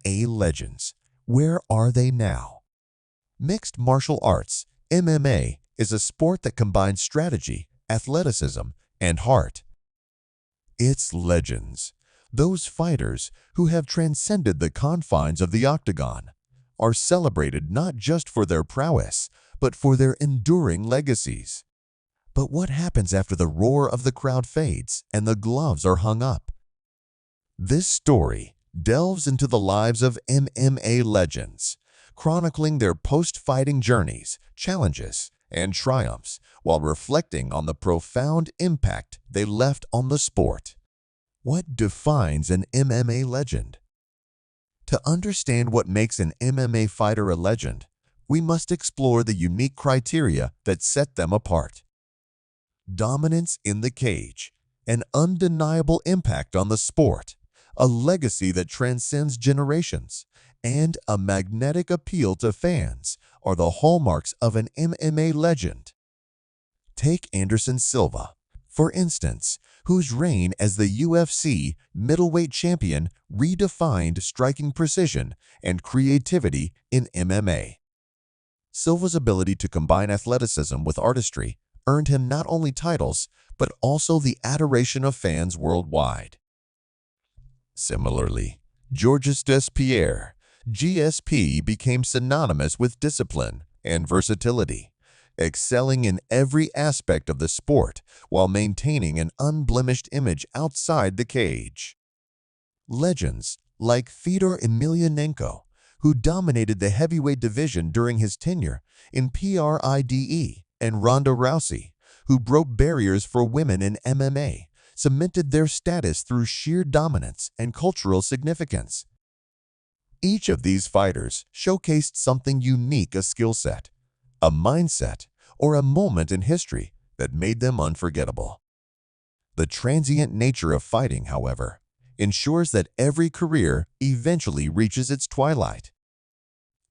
MMA legends. Where are they now? Mixed martial arts, MMA, is a sport that combines strategy, athleticism, and heart. Its legends, those fighters who have transcended the confines of the octagon, are celebrated not just for their prowess, but for their enduring legacies. But what happens after the roar of the crowd fades and the gloves are hung up? This story delves into the lives of MMA legends, chronicling their post-fighting journeys, challenges, and triumphs, while reflecting on the profound impact they left on the sport. What defines an MMA legend? To understand what makes an MMA fighter a legend, we must explore the unique criteria that set them apart. Dominance in the cage, an undeniable impact on the sport, a legacy that transcends generations, and a magnetic appeal to fans are the hallmarks of an MMA legend. Take Anderson Silva, for instance, whose reign as the UFC middleweight champion redefined striking precision and creativity in MMA. Silva's ability to combine athleticism with artistry earned him not only titles, but also the adoration of fans worldwide. Similarly, Georges St-Pierre, GSP, became synonymous with discipline and versatility, excelling in every aspect of the sport while maintaining an unblemished image outside the cage. Legends like Fedor Emelianenko, who dominated the heavyweight division during his tenure in PRIDE, and Ronda Rousey, who broke barriers for women in MMA, cemented their status through sheer dominance and cultural significance. Each of these fighters showcased something unique: a skill set, a mindset, or a moment in history that made them unforgettable. The transient nature of fighting, however, ensures that every career eventually reaches its twilight.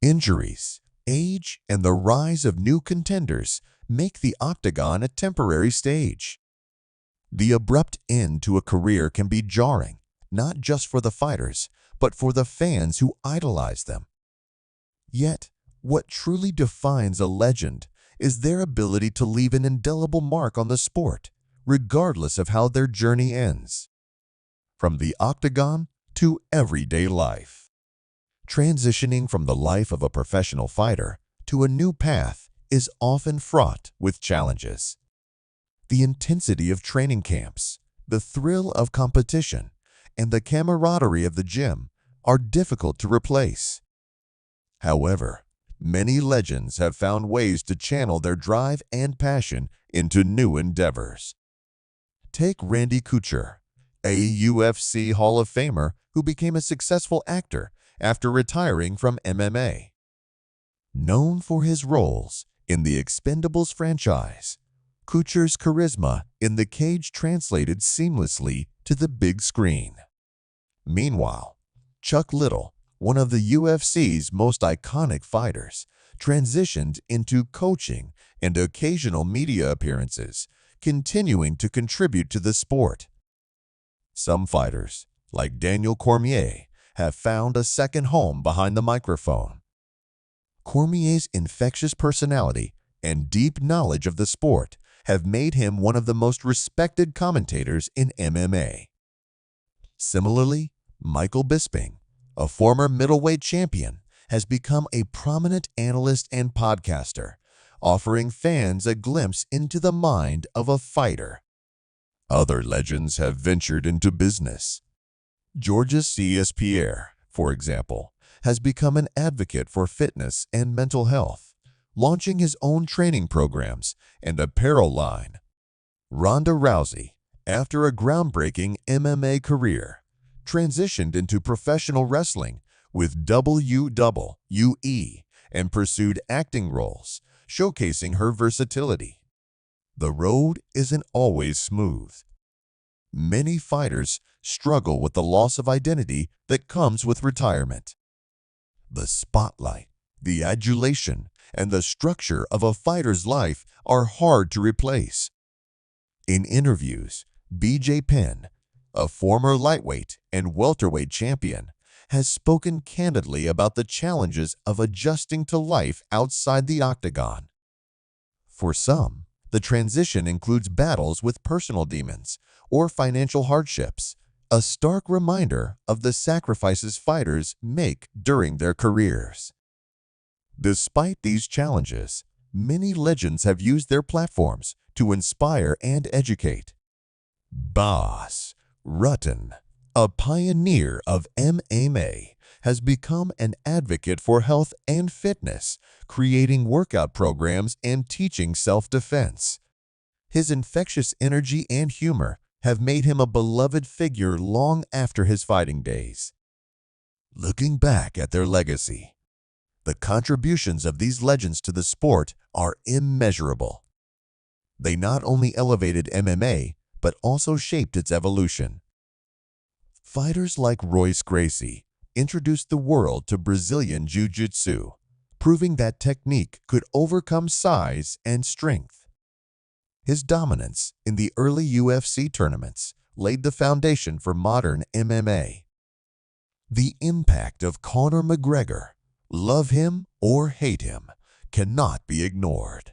Injuries, age, and the rise of new contenders make the octagon a temporary stage. The abrupt end to a career can be jarring, not just for the fighters, but for the fans who idolize them. Yet, what truly defines a legend is their ability to leave an indelible mark on the sport, regardless of how their journey ends. From the octagon to everyday life. Transitioning from the life of a professional fighter to a new path is often fraught with challenges. The intensity of training camps, the thrill of competition, and the camaraderie of the gym are difficult to replace. However, many legends have found ways to channel their drive and passion into new endeavors. Take Randy Couture, a UFC Hall of Famer who became a successful actor after retiring from MMA. Known for his roles in the Expendables franchise, Couture's charisma in the cage translated seamlessly to the big screen. Meanwhile, Chuck Liddell, one of the UFC's most iconic fighters, transitioned into coaching and occasional media appearances, continuing to contribute to the sport. Some fighters, like Daniel Cormier, have found a second home behind the microphone. Cormier's infectious personality and deep knowledge of the sport have made him one of the most respected commentators in MMA. Similarly, Michael Bisping, a former middleweight champion, has become a prominent analyst and podcaster, offering fans a glimpse into the mind of a fighter. Other legends have ventured into business. Georges St-Pierre, for example, has become an advocate for fitness and mental health, launching his own training programs and apparel line. Ronda Rousey, after a groundbreaking MMA career, transitioned into professional wrestling with WWE and pursued acting roles, showcasing her versatility. The road isn't always smooth. Many fighters struggle with the loss of identity that comes with retirement. The spotlight, the adulation, and the structure of a fighter's life are hard to replace. In interviews, BJ Penn, a former lightweight and welterweight champion, has spoken candidly about the challenges of adjusting to life outside the octagon. For some, the transition includes battles with personal demons or financial hardships, a stark reminder of the sacrifices fighters make during their careers. Despite these challenges, many legends have used their platforms to inspire and educate. Bas Rutten, a pioneer of MMA, has become an advocate for health and fitness, creating workout programs and teaching self-defense. His infectious energy and humor have made him a beloved figure long after his fighting days. Looking back at their legacy, the contributions of these legends to the sport are immeasurable. They not only elevated MMA, but also shaped its evolution. Fighters like Royce Gracie introduced the world to Brazilian Jiu-Jitsu, proving that technique could overcome size and strength. His dominance in the early UFC tournaments laid the foundation for modern MMA. The impact of Conor McGregor, love him or hate him, cannot be ignored.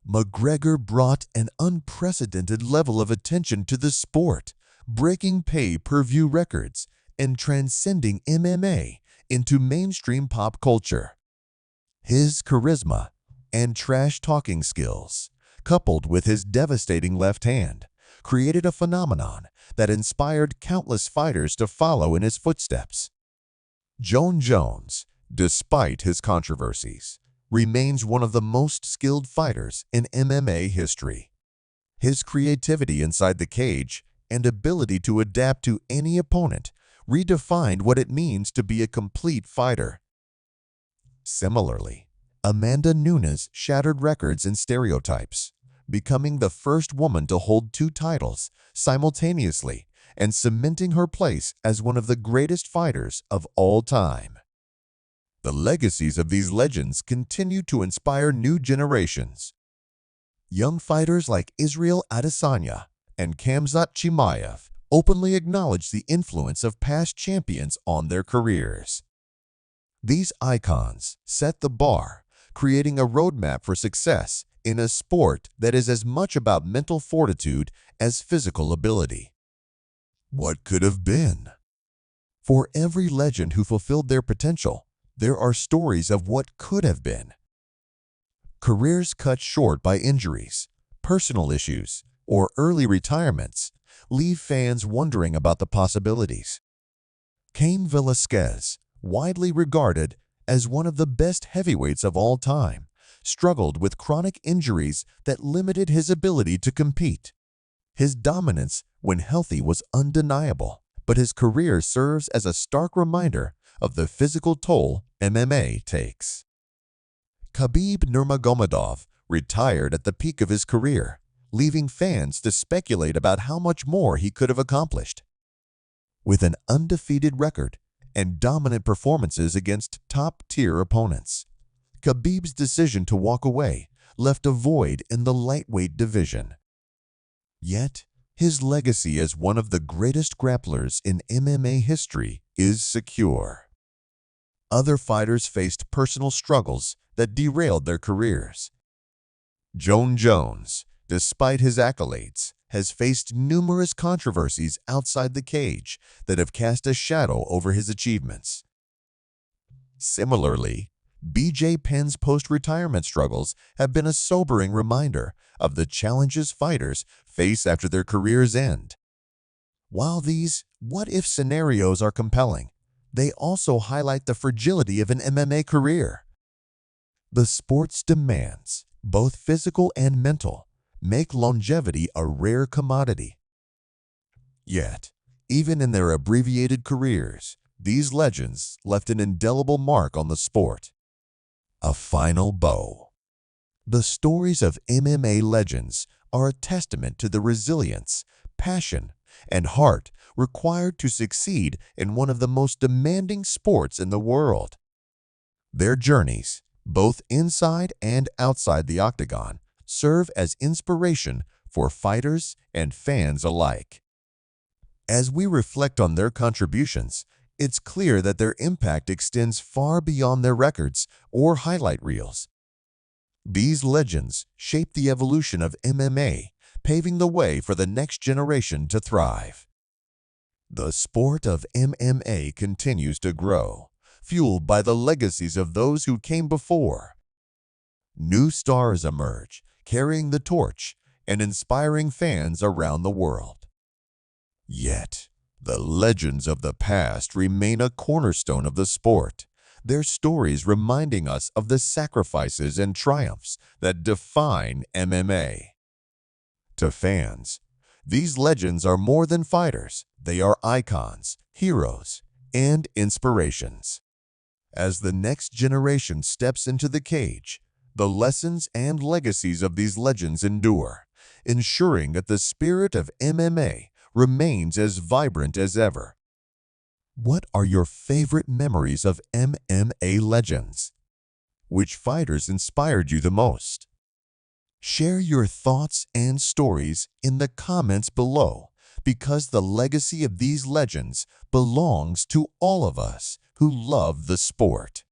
McGregor brought an unprecedented level of attention to the sport, breaking pay-per-view records and transcending MMA into mainstream pop culture. His charisma and trash-talking skills, coupled with his devastating left hand, created a phenomenon that inspired countless fighters to follow in his footsteps. Jon Jones, despite his controversies, remains one of the most skilled fighters in MMA history. His creativity inside the cage and ability to adapt to any opponent redefined what it means to be a complete fighter. Similarly, Amanda Nunes shattered records and stereotypes, becoming the first woman to hold two titles simultaneously and cementing her place as one of the greatest fighters of all time. The legacies of these legends continue to inspire new generations. Young fighters like Israel Adesanya and Khamzat Chimaev openly acknowledge the influence of past champions on their careers. These icons set the bar, creating a roadmap for success in a sport that is as much about mental fortitude as physical ability. What could have been? For every legend who fulfilled their potential, there are stories of what could have been. Careers cut short by injuries, personal issues, or early retirements leave fans wondering about the possibilities. Cain Velasquez, widely regarded as one of the best heavyweights of all time, struggled with chronic injuries that limited his ability to compete. His dominance when healthy was undeniable, but his career serves as a stark reminder of the physical toll MMA takes. Khabib Nurmagomedov retired at the peak of his career, leaving fans to speculate about how much more he could have accomplished. With an undefeated record and dominant performances against top-tier opponents, Khabib's decision to walk away left a void in the lightweight division. Yet, his legacy as one of the greatest grapplers in MMA history is secure. Other fighters faced personal struggles that derailed their careers. Jon Jones, despite his accolades, has faced numerous controversies outside the cage that have cast a shadow over his achievements. Similarly, BJ Penn's post-retirement struggles have been a sobering reminder of the challenges fighters face after their careers end. While these what-if scenarios are compelling, they also highlight the fragility of an MMA career. The sport's demands, both physical and mental, make longevity a rare commodity. Yet, even in their abbreviated careers, these legends left an indelible mark on the sport. A final bow. The stories of MMA legends are a testament to the resilience, passion, and heart required to succeed in one of the most demanding sports in the world. Their journeys, both inside and outside the octagon, serve as inspiration for fighters and fans alike. As we reflect on their contributions, It's clear that their impact extends far beyond their records or highlight reels. These legends shaped the evolution of MMA, paving the way for the next generation to thrive. The sport of MMA continues to grow, fueled by the legacies of those who came before. New stars emerge, carrying the torch and inspiring fans around the world. Yet, the legends of the past remain a cornerstone of the sport, their stories reminding us of the sacrifices and triumphs that define MMA. To fans, these legends are more than fighters. They are icons, heroes, and inspirations. As the next generation steps into the cage, the lessons and legacies of these legends endure, ensuring that the spirit of MMA remains as vibrant as ever. What are your favorite memories of MMA legends? Which fighters inspired you the most? Share your thoughts and stories in the comments below, because the legacy of these legends belongs to all of us who love the sport.